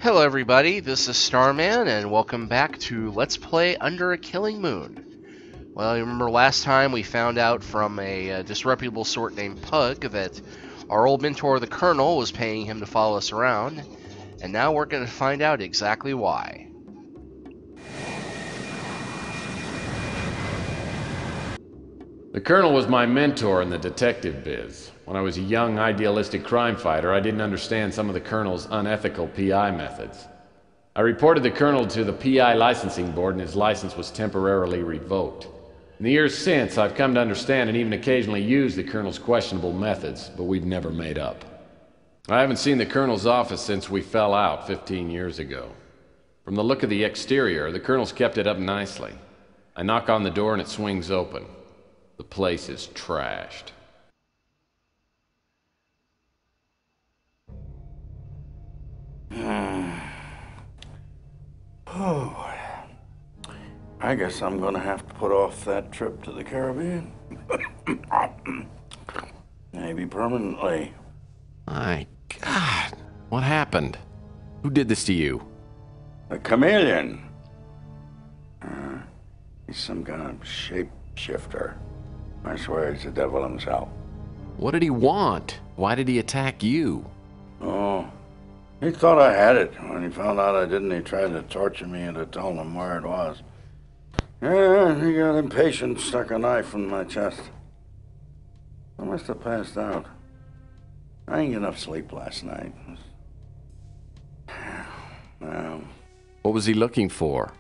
Hello everybody, this is Starman, and welcome back to Let's Play Under a Killing Moon. Well, you remember last time we found out from a disreputable sort named Pug that our old mentor, the Colonel, was paying him to follow us around, and now we're going to find out exactly why. The Colonel was my mentor in the detective biz. When I was a young, idealistic crime fighter, I didn't understand some of the Colonel's unethical PI methods. I reported the Colonel to the PI licensing board and his license was temporarily revoked. In the years since, I've come to understand and even occasionally use the Colonel's questionable methods, but we've never made up. I haven't seen the Colonel's office since we fell out 15 years ago. From the look of the exterior, the Colonel's kept it up nicely. I knock on the door and it swings open. The place is trashed. Oh, I guess I'm gonna have to put off that trip to the Caribbean. Maybe permanently. My God, what happened? Who did this to you? The chameleon. He's some kind of shapeshifter. I swear he's the devil himself. What did he want? Why did he attack you? Oh, he thought I had it. When he found out I didn't, he tried to torture me into telling him where it was. Yeah, he got impatient, stuck a knife in my chest. I must have passed out. I didn't get enough sleep last night. Well, What was he looking for?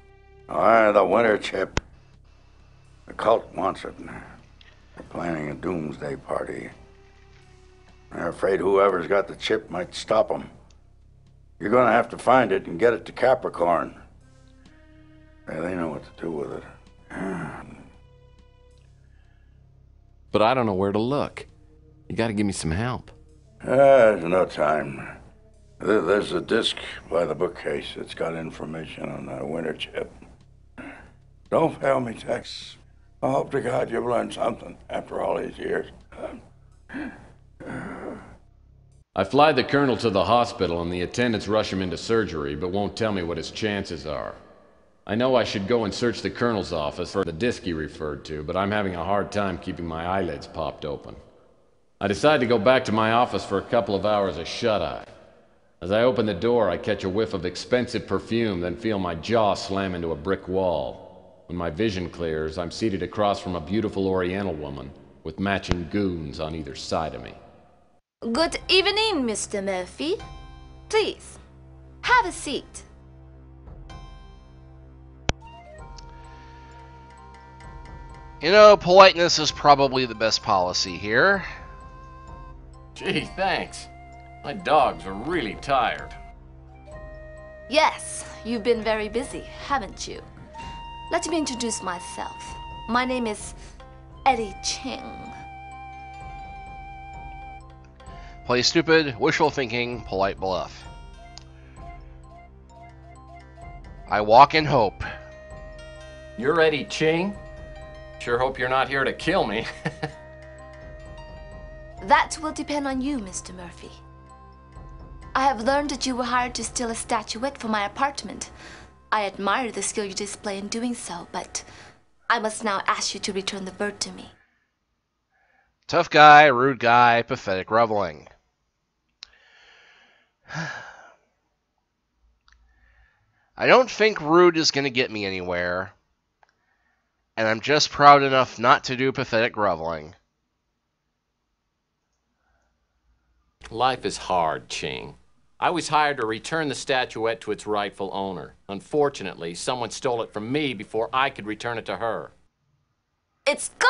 the winter chip. The cult wants it. They're planning a doomsday party. They're afraid whoever's got the chip might stop them. You're gonna have to find it and get it to Capricorn. Yeah, they know what to do with it. But I don't know where to look. You gotta give me some help. There's no time. There's a disc by the bookcase. It's got information on the winter chip. Don't fail me, Tex. I hope to God you've learned something after all these years. I fly the Colonel to the hospital and the attendants rush him into surgery, but won't tell me what his chances are. I know I should go and search the Colonel's office for the disc he referred to, but I'm having a hard time keeping my eyelids popped open. I decide to go back to my office for a couple of hours of shut-eye. As I open the door, I catch a whiff of expensive perfume, then feel my jaw slam into a brick wall. When my vision clears, I'm seated across from a beautiful Oriental woman with matching goons on either side of me. Good evening, Mr. Murphy. Please, have a seat. You know, politeness is probably the best policy here. Gee, thanks. My dogs are really tired. Yes, you've been very busy, haven't you? Let me introduce myself. My name is Eddie Ching. Play stupid, wishful thinking, polite bluff. I walk in hope. You're Eddie Ching? Sure hope you're not here to kill me. That will depend on you, Mr. Murphy. I have learned that you were hired to steal a statuette from my apartment. I admire the skill you display in doing so, but I must now ask you to return the bird to me. Tough guy, rude guy, pathetic reveling. I don't think rude is going to get me anywhere, and I'm just proud enough not to do pathetic groveling. Life is hard, Ching. I was hired to return the statuette to its rightful owner. Unfortunately, someone stole it from me before I could return it to her. It's gone?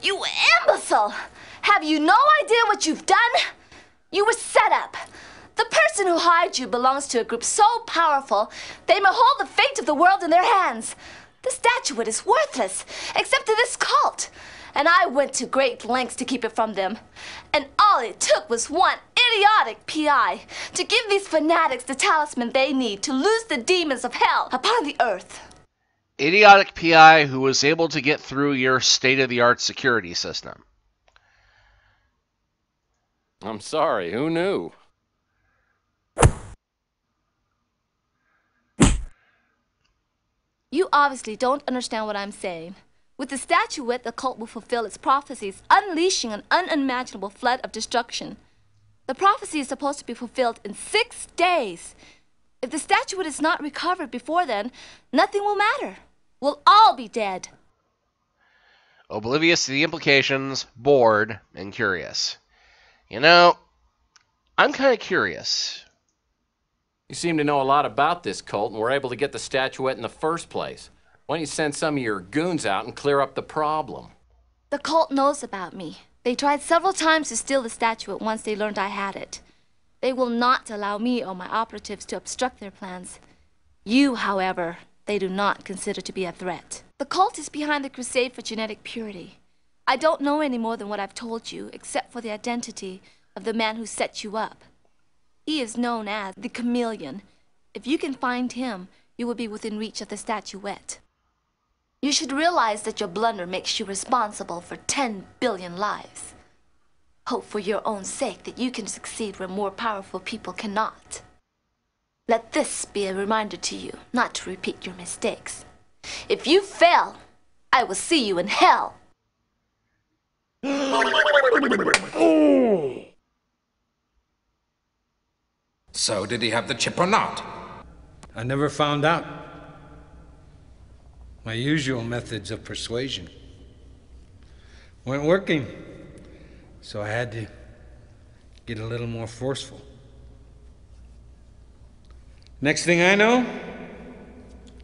You imbecile! Have you no idea what you've done? You were set up. The person who hired you belongs to a group so powerful, they may hold the fate of the world in their hands. The statuette is worthless, except to this cult. And I went to great lengths to keep it from them. And all it took was one idiotic PI to give these fanatics the talisman they need to loose the demons of hell upon the earth. Idiotic PI who was able to get through your state-of-the-art security system. I'm sorry, who knew? You obviously don't understand what I'm saying. With the statuette, the cult will fulfill its prophecies, unleashing an unimaginable flood of destruction. The prophecy is supposed to be fulfilled in 6 days. If the statuette is not recovered before then, nothing will matter. We'll all be dead. Oblivious to the implications, bored, and curious. You know, I'm kind of curious. You seem to know a lot about this cult and were able to get the statuette in the first place. Why don't you send some of your goons out and clear up the problem? The cult knows about me. They tried several times to steal the statuette once they learned I had it. They will not allow me or my operatives to obstruct their plans. You, however, they do not consider to be a threat. The cult is behind the crusade for genetic purity. I don't know any more than what I've told you, except for the identity of the man who set you up. He is known as the Chameleon. If you can find him, you will be within reach of the statuette. You should realize that your blunder makes you responsible for 10 billion lives. Hope for your own sake that you can succeed where more powerful people cannot. Let this be a reminder to you not to repeat your mistakes. If you fail, I will see you in hell. So, did he have the chip or not? I never found out. My usual methods of persuasion weren't working, so I had to get a little more forceful. Next thing I know,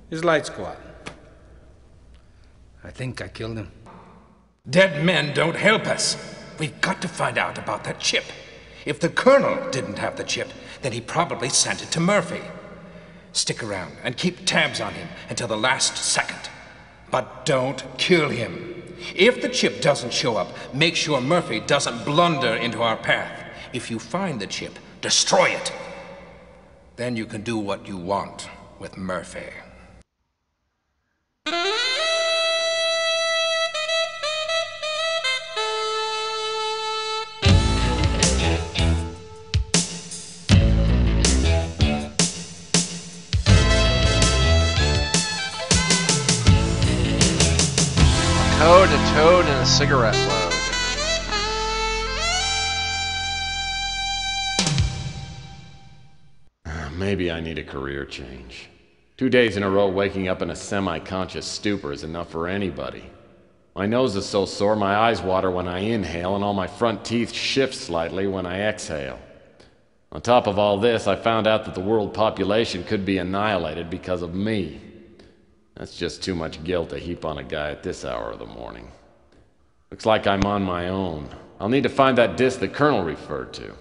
his lights go out. I think I killed him. Dead men don't help us. We've got to find out about that chip. If the Colonel didn't have the chip, then he probably sent it to Murphy. Stick around and keep tabs on him until the last second. But don't kill him. If the chip doesn't show up, make sure Murphy doesn't blunder into our path. If you find the chip, destroy it. Then you can do what you want with Murphy. Code, a toad, and a cigarette load. Maybe I need a career change. 2 days in a row waking up in a semi-conscious stupor is enough for anybody. My nose is so sore my eyes water when I inhale and all my front teeth shift slightly when I exhale. On top of all this, I found out that the world population could be annihilated because of me. That's just too much guilt to heap on a guy at this hour of the morning. Looks like I'm on my own. I'll need to find that disc the Colonel referred to.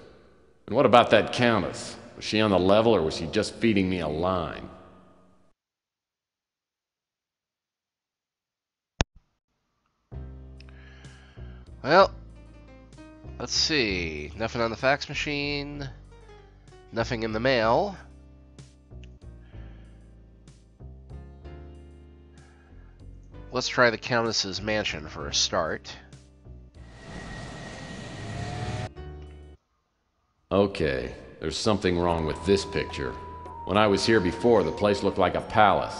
And what about that Countess? Was she on the level or was she just feeding me a line? Well, let's see. Nothing on the fax machine. Nothing in the mail. Let's try the Countess's mansion for a start. Okay, there's something wrong with this picture. When I was here before, the place looked like a palace.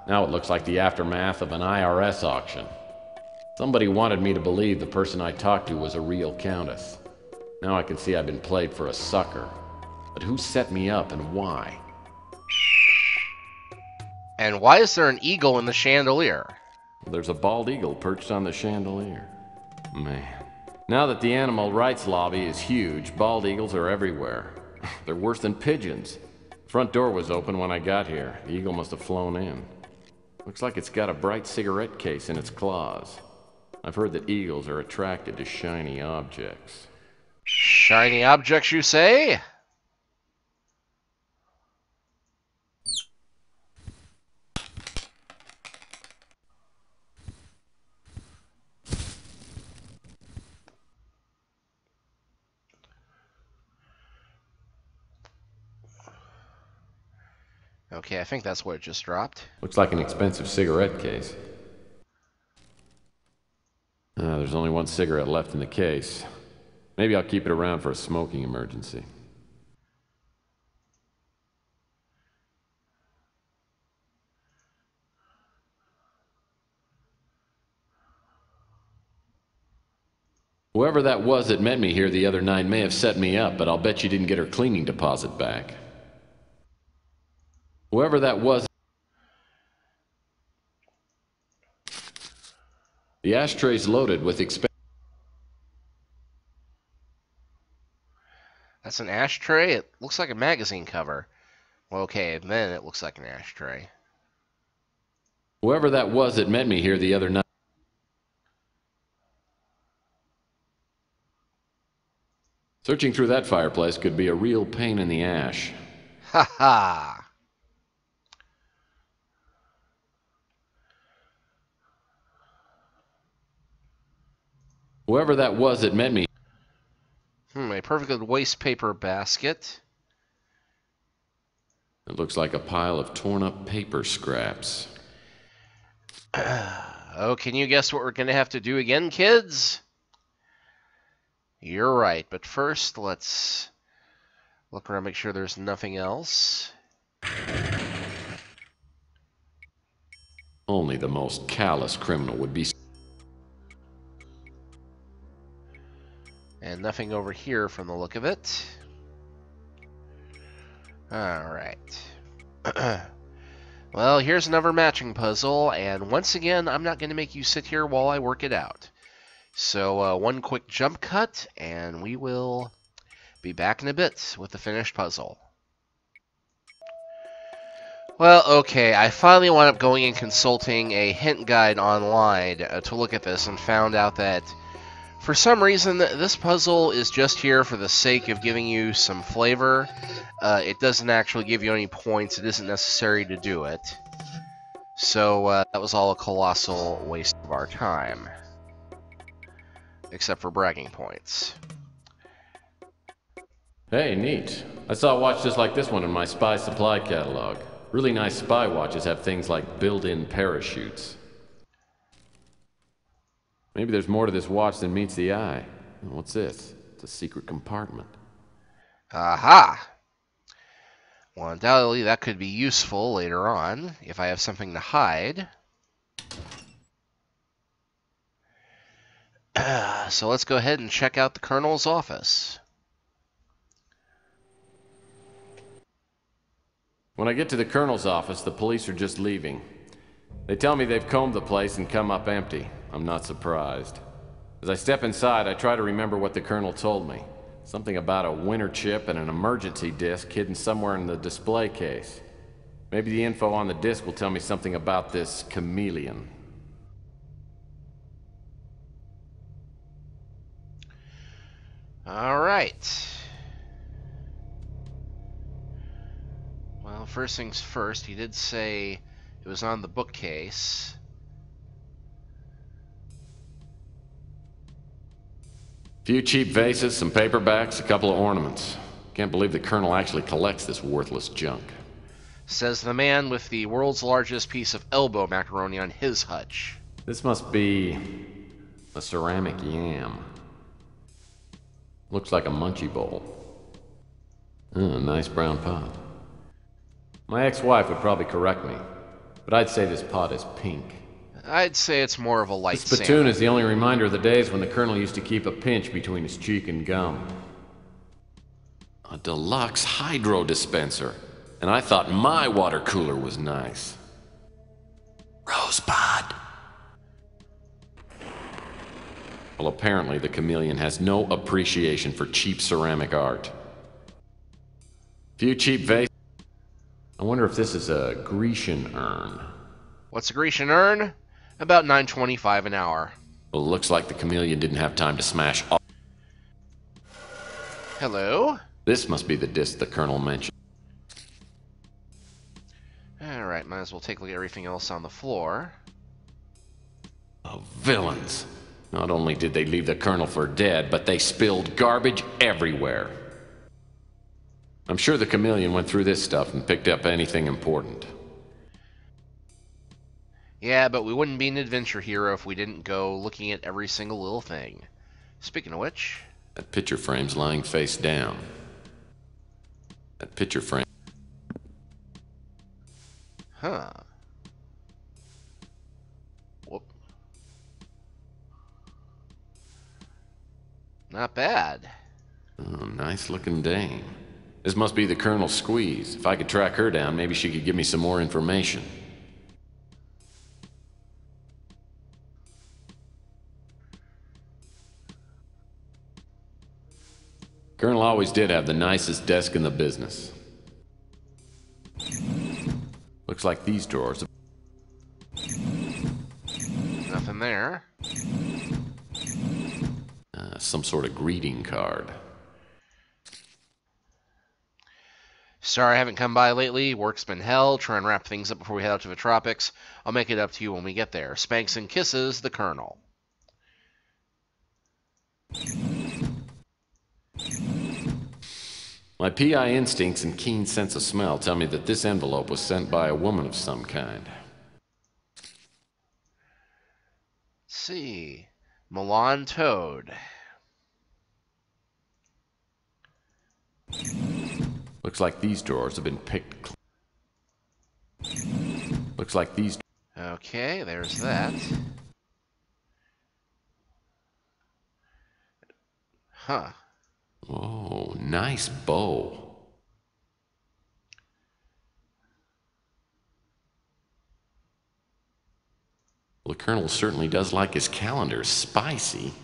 Now it looks like the aftermath of an IRS auction. Somebody wanted me to believe the person I talked to was a real countess. Now I can see I've been played for a sucker. But who set me up and why? And why is there an eagle in the chandelier? There's a bald eagle perched on the chandelier. Man. Now that the animal rights lobby is huge, bald eagles are everywhere. They're worse than pigeons. The front door was open when I got here. The eagle must have flown in. Looks like it's got a bright cigarette case in its claws. I've heard that eagles are attracted to shiny objects. Shiny objects, you say? Okay, I think that's what it just dropped. Looks like an expensive cigarette case. There's only one cigarette left in the case. Maybe I'll keep it around for a smoking emergency. Whoever that was that met me here the other night may have set me up, but I'll bet you didn't get her cleaning deposit back. Whoever that was... The ashtray's loaded with That's an ashtray? It looks like a magazine cover. Well, okay, then it looks like an ashtray. Whoever that was that met me here the other night... Searching through that fireplace could be a real pain in the ash. Ha ha! Whoever that was that met me... A perfect good waste paper basket. It looks like a pile of torn up paper scraps. Oh, can you guess what we're going to have to do again, kids? You're right, but first let's look around, make sure there's nothing else. Only the most callous criminal would be... And nothing over here from the look of it. Alright. Well, here's another matching puzzle, and once again, I'm not going to make you sit here while I work it out. So, one quick jump cut, and we will be back in a bit with the finished puzzle. Well, okay, I finally wound up going and consulting a hint guide online to look at this, and found out that for some reason this puzzle is just here for the sake of giving you some flavor. It doesn't actually give you any points. It isn't necessary to do it. So that was all a colossal waste of our time. Except for bragging points. Hey, neat. I saw a watch just like this one in my spy supply catalog. Really nice spy watches have things like built-in parachutes. Maybe there's more to this watch than meets the eye. What's this? It's a secret compartment. Aha! Well, undoubtedly that could be useful later on, if I have something to hide. So let's go ahead and check out the Colonel's office. When I get to the Colonel's office, the police are just leaving. They tell me they've combed the place and come up empty. I'm not surprised. As I step inside, I try to remember what the Colonel told me. Something about a winter chip and an emergency disc hidden somewhere in the display case. Maybe the info on the disc will tell me something about this chameleon. Alright. Well, first things first, he did say it was on the bookcase. A few cheap vases, some paperbacks, a couple of ornaments. Can't believe the Colonel actually collects this worthless junk. Says the man with the world's largest piece of elbow macaroni on his hutch. This must be a ceramic yam. Looks like a munchie bowl. Oh, nice brown pot. My ex-wife would probably correct me, but I'd say this pot is pink. I'd say it's more of a light This spittoon salmon. is the only reminder of the days when the Colonel used to keep a pinch between his cheek and gum. A deluxe hydro dispenser. And I thought my water cooler was nice. Rosebud. Well, apparently the chameleon has no appreciation for cheap ceramic art. Few cheap vases. I wonder if this is a Grecian urn. What's a Grecian urn? About $9.25 an hour. Well, it looks like the chameleon didn't have time to smash all. Hello? This must be the disc the Colonel mentioned. Alright, might as well take a look at everything else on the floor. Oh, villains. Not only did they leave the Colonel for dead, but they spilled garbage everywhere. I'm sure the chameleon went through this stuff and picked up anything important. Yeah, but we wouldn't be an adventure hero if we didn't go looking at every single little thing. Speaking of which... That picture frame's lying face down. That picture frame... Huh. Whoop. Not bad. Oh, nice looking dame. This must be the Colonel's squeeze. If I could track her down, maybe she could give me some more information. Colonel always did have the nicest desk in the business. Looks like these drawers. Nothing there. Some sort of greeting card. Sorry I haven't come by lately. Work's been hell. Try and wrap things up before we head out to the tropics. I'll make it up to you when we get there. Spanks and kisses, the Colonel. My PI instincts and keen sense of smell tell me that this envelope was sent by a woman of some kind. Let's see. Milan Toad. Looks like these drawers have been picked. Looks like these. Okay, there's that. Huh. Oh, nice bow. Well, the Colonel certainly does like his calendar spicy.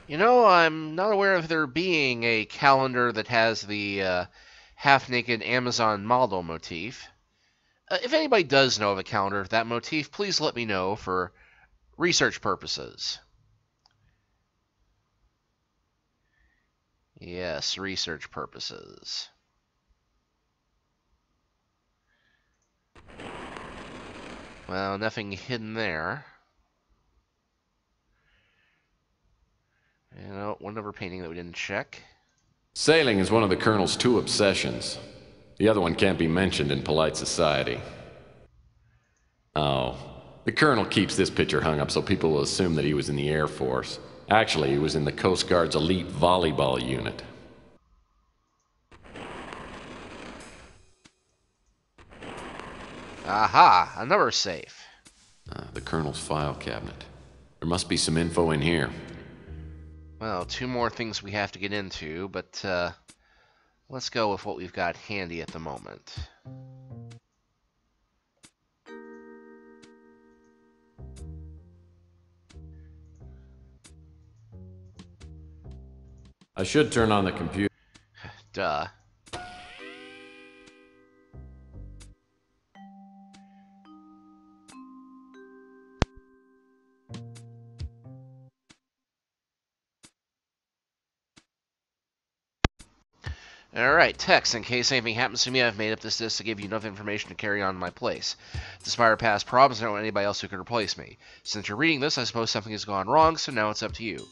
You know, I'm not aware of there being a calendar that has the half-naked Amazon model motif. If anybody does know of a calendar of that motif, please let me know for research purposes. Yes, research purposes. Well, nothing hidden there. You know, one other painting that we didn't check. Sailing is one of the Colonel's two obsessions. The other one can't be mentioned in polite society. Oh, the Colonel keeps this picture hung up so people will assume that he was in the Air Force. Actually, he was in the Coast Guard's elite volleyball unit. Aha, another safe. The Colonel's file cabinet. There must be some info in here. Well, two more things we have to get into, but let's go with what we've got handy at the moment. I should turn on the computer. Duh. Alright, text. In case anything happens to me, I've made up this list to give you enough information to carry on in my place. Despite our past problems, I don't know anybody else who can replace me. Since you're reading this, I suppose something has gone wrong, so now it's up to you.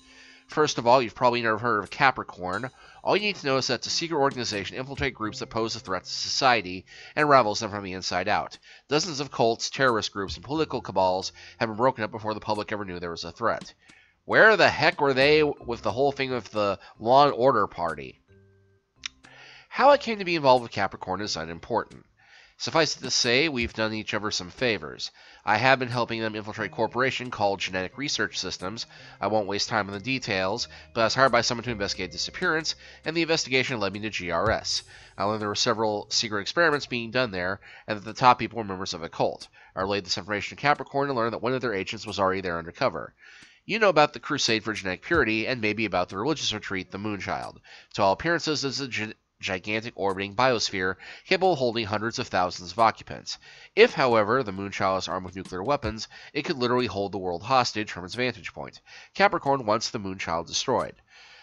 First of all, you've probably never heard of Capricorn. All you need to know is that it's a secret organization infiltrate groups that pose a threat to society and ravels them from the inside out. Dozens of cults, terrorist groups, and political cabals have been broken up before the public ever knew there was a threat. Where the heck were they with the whole thing with the Law and Order Party? How I came to be involved with Capricorn is unimportant. Suffice it to say, we've done each other some favors. I have been helping them infiltrate a corporation called Genetic Research Systems. I won't waste time on the details, but I was hired by someone to investigate disappearance, and the investigation led me to GRS. I learned there were several secret experiments being done there, and that the top people were members of a cult. I relayed this information to Capricorn and learned that one of their agents was already there undercover. You know about the Crusade for Genetic Purity, and maybe about the religious retreat, the Moonchild. To all appearances, it's a gigantic orbiting biosphere capable of holding hundreds of thousands of occupants. If, however, the Moonchild is armed with nuclear weapons, it could literally hold the world hostage from its vantage point. Capricorn wants the Moonchild destroyed.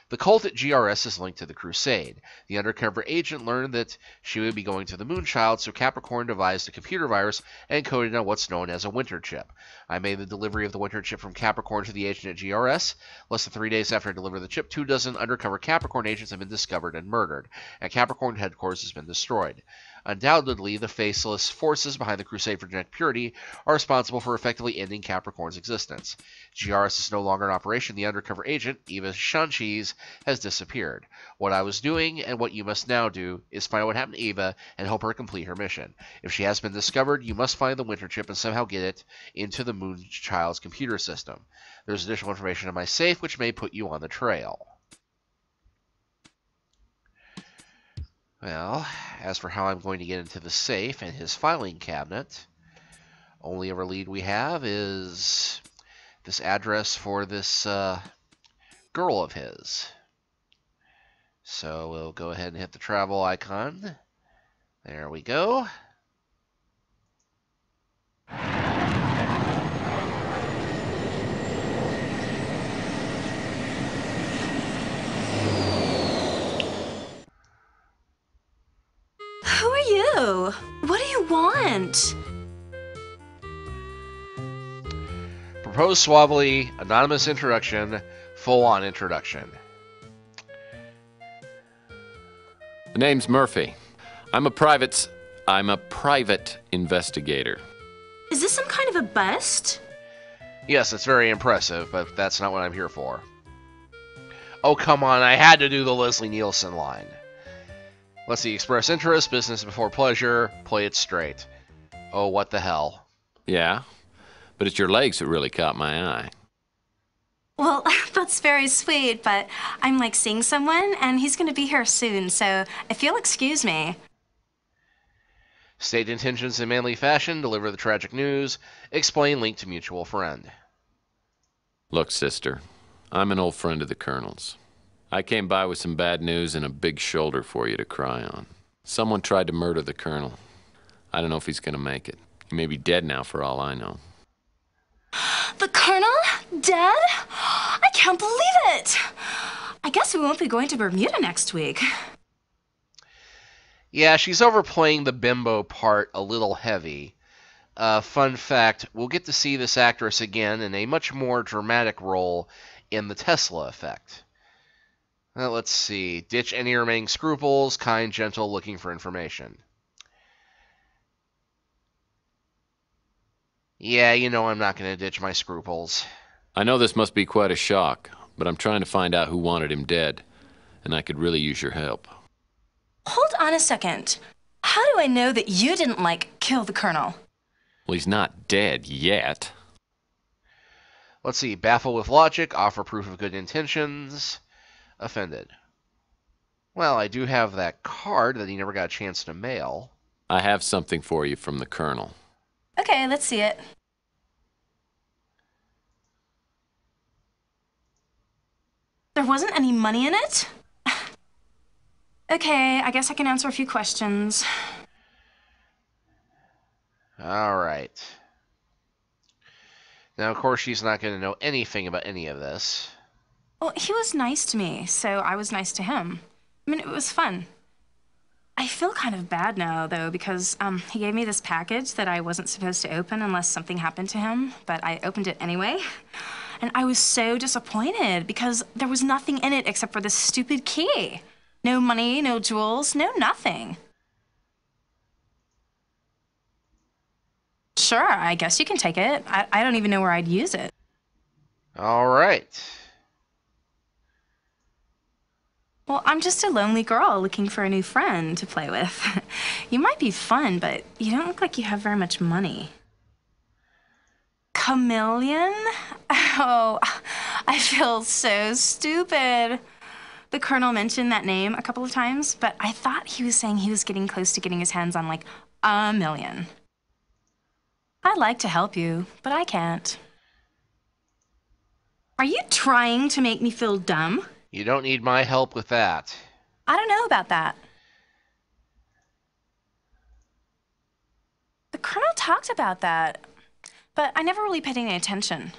The cult at GRS is linked to the Crusade. The undercover agent learned that she would be going to the Moonchild, so Capricorn devised a computer virus and coded on what's known as a winter chip. I made the delivery of the winter chip from Capricorn to the agent at GRS. Less than 3 days after I delivered the chip, 24 undercover Capricorn agents have been discovered and murdered, and Capricorn headquarters has been destroyed. Undoubtedly, the faceless forces behind the crusade for genetic purity are responsible for effectively ending Capricorn's existence. GRS is no longer in operation. The undercover agent, Eva Shanchis, has disappeared. What I was doing, and what you must now do, is find out what happened to Eva and help her complete her mission. If she has been discovered, you must find the Winter Chip and somehow get it into the Moonchild's computer system. There's additional information in my safe which may put you on the trail. Well, as for how I'm going to get into the safe and his filing cabinet, only other lead we have is this address for this girl of his. So we'll go ahead and hit the travel icon. There we go. Who are you? What do you want? Propose suavely, anonymous introduction, full-on introduction. The name's Murphy. I'm a private investigator. Is this some kind of a bust? Yes, it's very impressive, but that's not what I'm here for. Oh, come on, I had to do the Leslie Nielsen line. Let's see, express interest, business before pleasure, play it straight. Oh, what the hell. Yeah, but it's your legs that really caught my eye. Well, that's very sweet, but I'm like seeing someone, and he's gonna be here soon, so if you'll excuse me. State intentions in manly fashion, deliver the tragic news, explain link to mutual friend. Look, sister, I'm an old friend of the Colonel's. I came by with some bad news and a big shoulder for you to cry on. Someone tried to murder the Colonel. I don't know if he's gonna make it. He may be dead now for all I know. The Colonel? Dead? I can't believe it! I guess we won't be going to Bermuda next week. Yeah, she's overplaying the bimbo part a little heavy. Fun fact, we'll get to see this actress again in a much more dramatic role in The Tesla Effect. Let's see. Ditch any remaining scruples, kind, gentle, looking for information. Yeah, you know I'm not going to ditch my scruples. I know this must be quite a shock, but I'm trying to find out who wanted him dead, and I could really use your help. Hold on a second. How do I know that you didn't, kill the Colonel? Well, he's not dead yet. Let's see. Baffle with logic, offer proof of good intentions, offended. Well, I do have that card that he never got a chance to mail. I have something for you from the Colonel. Okay, let's see it. There wasn't any money in it? Okay, I guess I can answer a few questions. All right. Now, of course, she's not going to know anything about any of this. Well, he was nice to me, so I was nice to him. I mean, it was fun. I feel kind of bad now, though, because he gave me this package that I wasn't supposed to open unless something happened to him, but I opened it anyway. And I was so disappointed because there was nothing in it except for this stupid key. No money, no jewels, no nothing. Sure, I guess you can take it. I don't even know where I'd use it. All right. Well, I'm just a lonely girl looking for a new friend to play with. You might be fun, but you don't look like you have very much money. Chameleon? Oh, I feel so stupid. The Colonel mentioned that name a couple of times, but I thought he was saying he was getting close to getting his hands on like $1 million. I'd like to help you, but I can't. Are you trying to make me feel dumb? You don't need my help with that. I don't know about that. The Colonel talked about that, but I never really paid any attention.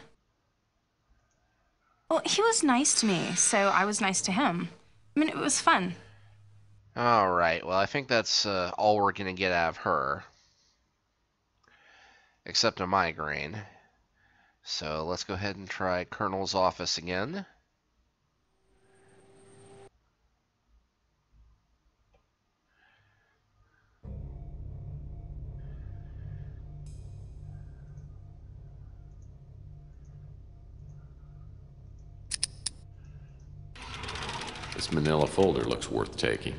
Well, he was nice to me, so I was nice to him. I mean, it was fun. All right. Well, I think that's all we're going to get out of her. Except a migraine. So let's go ahead and try Colonel's office again. This manila folder looks worth taking.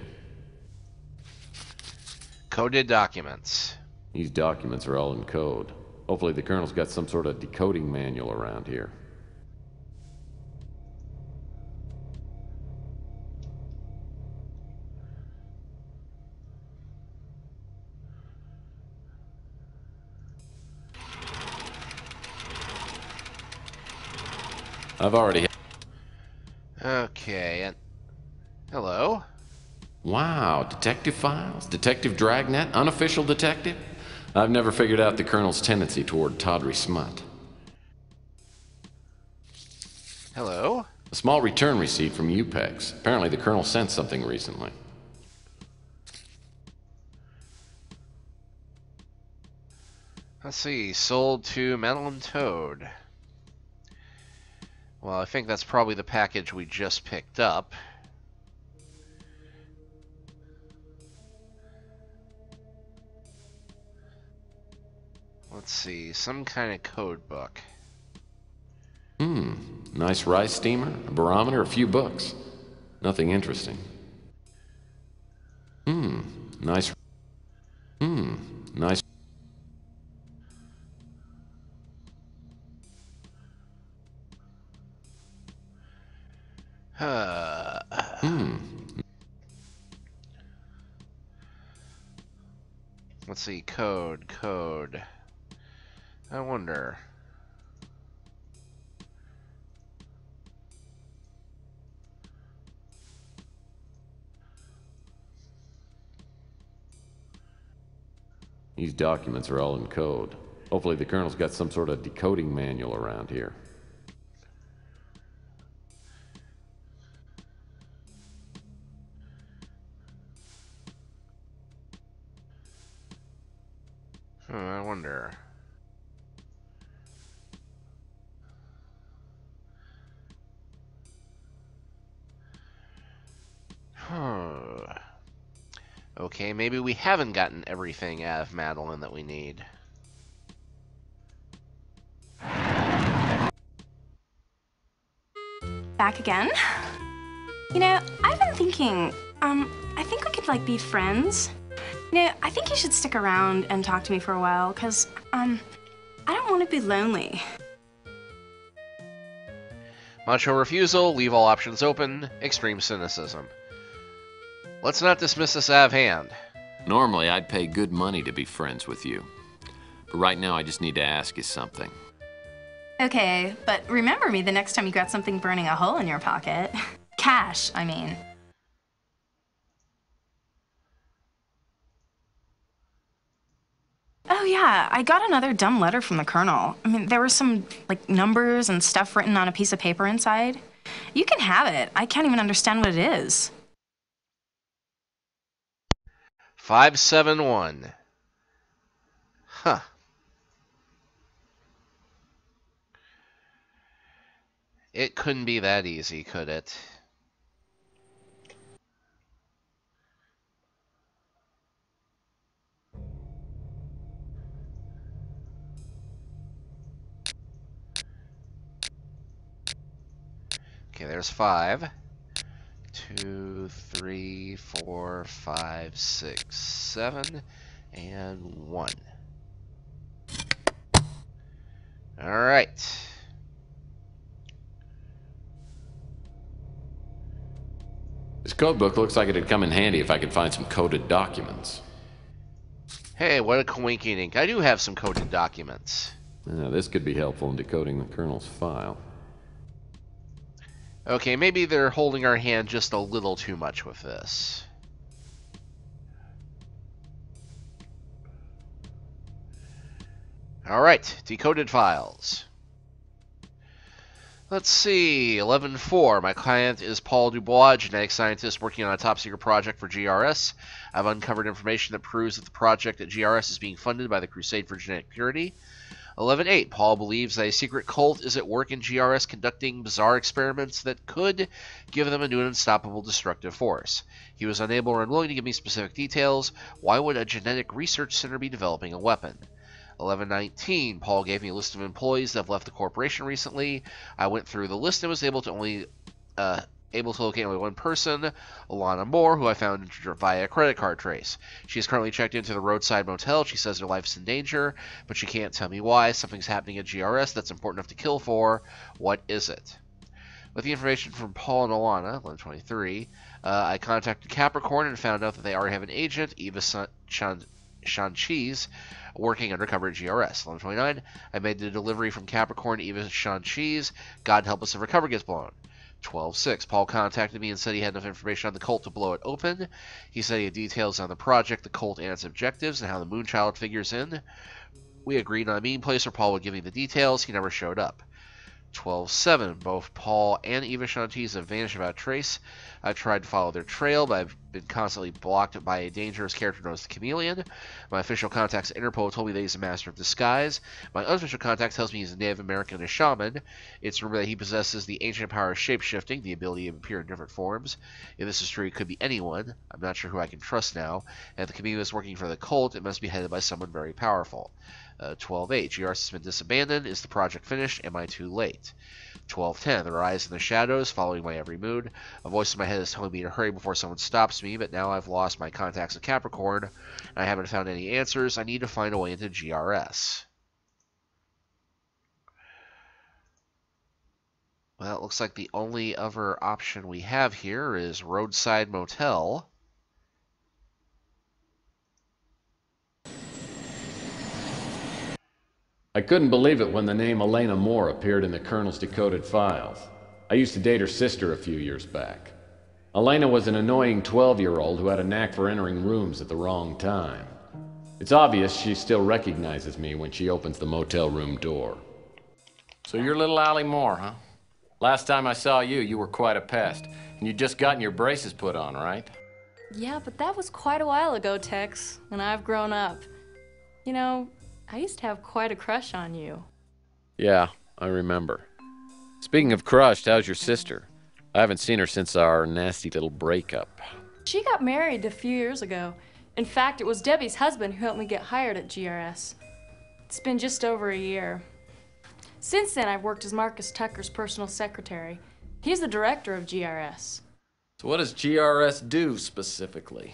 Coded documents. These documents are all in code. Hopefully the Colonel's got some sort of decoding manual around here. I've already... Okay, and... Hello? Wow, detective files? Detective Dragnet? Unofficial detective? I've never figured out the Colonel's tendency toward tawdry smut. Hello? A small return receipt from UPEX. Apparently the Colonel sent something recently. Let's see, sold to Madeline Toad. Well, I think that's probably the package we just picked up. Let's see, some kind of code book. Nice rice steamer, a barometer, a few books. Nothing interesting. Nice. Nice. Let's see, code. I wonder. These documents are all in code. Hopefully the Colonel's got some sort of decoding manual around here. I wonder. Okay, maybe we haven't gotten everything out of Madeline that we need. Back again? You know, I've been thinking, I think we could, like, be friends. You know, I think you should stick around and talk to me for a while, because, I don't want to be lonely. Macho refusal, leave all options open, extreme cynicism. Let's not dismiss this out of hand. Normally, I'd pay good money to be friends with you. But right now, I just need to ask you something. Okay, but remember me the next time you got something burning a hole in your pocket. Cash, I mean. Oh yeah, I got another dumb letter from the Colonel. I mean, there were some, like, numbers and stuff written on a piece of paper inside. You can have it. I can't even understand what it is. 571. Huh. It couldn't be that easy, could it? Okay, there's 5. 2, 3, 4, 5, 6, 7, and 1. All right. This code book looks like it'd come in handy if I could find some coded documents. Hey, what a coinkydink. I do have some coded documents. This could be helpful in decoding the Colonel's file. Okay, maybe they're holding our hand just a little too much with this. Alright, decoded files. Let's see, 11.4. My client is Paul Dubois, genetic scientist working on a top-secret project for GRS. I've uncovered information that proves that the project at GRS is being funded by the Crusade for Genetic Purity. 11.8. Paul believes that a secret cult is at work in GRS conducting bizarre experiments that could give them a new and unstoppable destructive force. He was unable or unwilling to give me specific details. Why would a genetic research center be developing a weapon? 11.19. Paul gave me a list of employees that have left the corporation recently. I went through the list and was able to only able to locate only one person, Alana Moore, who I found via a credit card trace. She is currently checked into the roadside motel. She says her life is in danger, but she can't tell me why. Something's happening at GRS that's important enough to kill for. What is it? With the information from Paul and Alana, 1123, I contacted Capricorn and found out that they already have an agent, Eva Shanchis, working undercover at GRS. 1129, I made the delivery from Capricorn to Eva Shanchis. God help us if her cover gets blown. 12-6. Paul contacted me and said he had enough information on the cult to blow it open. He said he had details on the project, the cult, and its objectives, and how the Moonchild figures in. We agreed on a meeting place where Paul would give me the details. He never showed up. 12-7. Both Paul and Eva Shantis have vanished without trace. I've tried to follow their trail, but I've been constantly blocked by a dangerous character known as the Chameleon. My official contacts at Interpol told me that he's a master of disguise. My unofficial contact tells me he's a Native American and a shaman. It's rumored that he possesses the ancient power of shape-shifting, the ability to appear in different forms. If this is true, it could be anyone. I'm not sure who I can trust now. And if the Chameleon is working for the cult, it must be headed by someone very powerful. 12-8. GRS has been disabandoned. Is the project finished? Am I too late? 12-10. There are eyes in the shadows, following my every mood. A voice in my head is telling me to hurry before someone stops me, but now I've lost my contacts at Capricorn, and I haven't found any answers. I need to find a way into GRS. Well, it looks like the only other option we have here is Roadside Motel. I couldn't believe it when the name Elena Moore appeared in the Colonel's decoded files. I used to date her sister a few years back. Elena was an annoying 12-year-old who had a knack for entering rooms at the wrong time. It's obvious she still recognizes me when she opens the motel room door. So you're little Allie Moore, huh? Last time I saw you, you were quite a pest, and you'd just gotten your braces put on, right? Yeah, but that was quite a while ago, Tex, and I've grown up. You know, I used to have quite a crush on you. Yeah, I remember. Speaking of crushed, how's your sister? I haven't seen her since our nasty little breakup. She got married a few years ago. In fact, it was Debbie's husband who helped me get hired at GRS. It's been just over a year. Since then, I've worked as Marcus Tucker's personal secretary. He's the director of GRS. So what does GRS do, specifically?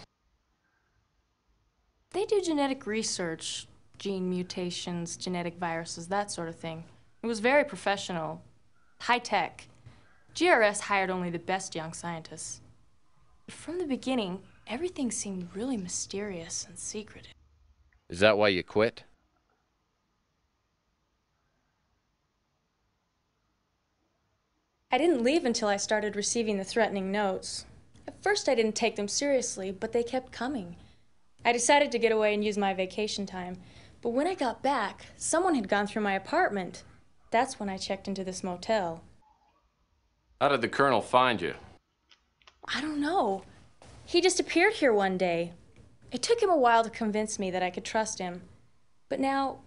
They do genetic research, gene mutations, genetic viruses, that sort of thing. It was very professional, high-tech. GRS hired only the best young scientists. But from the beginning, everything seemed really mysterious and secretive. Is that why you quit? I didn't leave until I started receiving the threatening notes. At first I didn't take them seriously, but they kept coming. I decided to get away and use my vacation time. But when I got back, someone had gone through my apartment. That's when I checked into this motel. How did the Colonel find you? I don't know. He just appeared here one day. It took him a while to convince me that I could trust him. But now,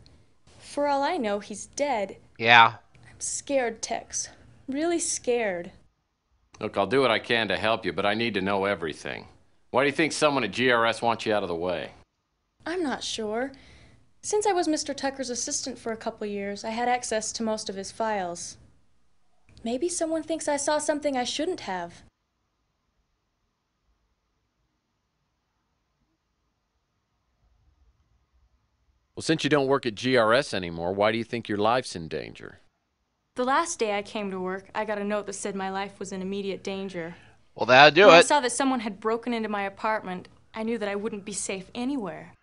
for all I know, he's dead. Yeah. I'm scared, Tex. Really scared. Look, I'll do what I can to help you, but I need to know everything. Why do you think someone at GRS wants you out of the way? I'm not sure. Since I was Mr. Tucker's assistant for a couple years, I had access to most of his files. Maybe someone thinks I saw something I shouldn't have. Well, since you don't work at GRS anymore, why do you think your life's in danger? The last day I came to work, I got a note that said my life was in immediate danger. Well, that'll do When I it. saw that someone had broken into my apartment, I knew that I wouldn't be safe anywhere.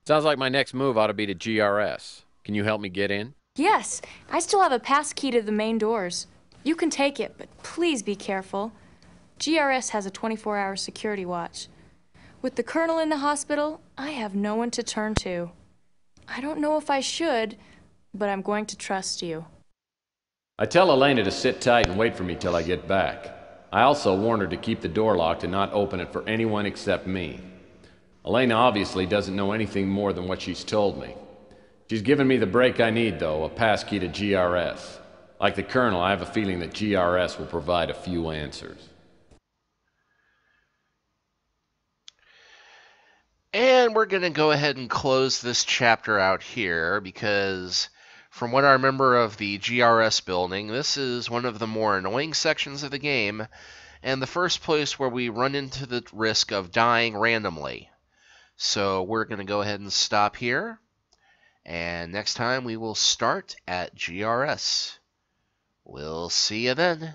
Sounds like my next move ought to be to GRS. Can you help me get in? Yes, I still have a pass key to the main doors. You can take it, but please be careful. GRS has a 24-hour security watch. With the Colonel in the hospital, I have no one to turn to. I don't know if I should, but I'm going to trust you. I tell Elena to sit tight and wait for me till I get back. I also warn her to keep the door locked and not open it for anyone except me. Elena obviously doesn't know anything more than what she's told me. She's given me the break I need, though, a passkey to GRS. Like the Colonel, I have a feeling that GRS will provide a few answers. And we're going to go ahead and close this chapter out here because from what I remember of the GRS building, this is one of the more annoying sections of the game, and the first place where we run into the risk of dying randomly. So we're going to go ahead and stop here, and next time we will start at GRS. We'll see you then.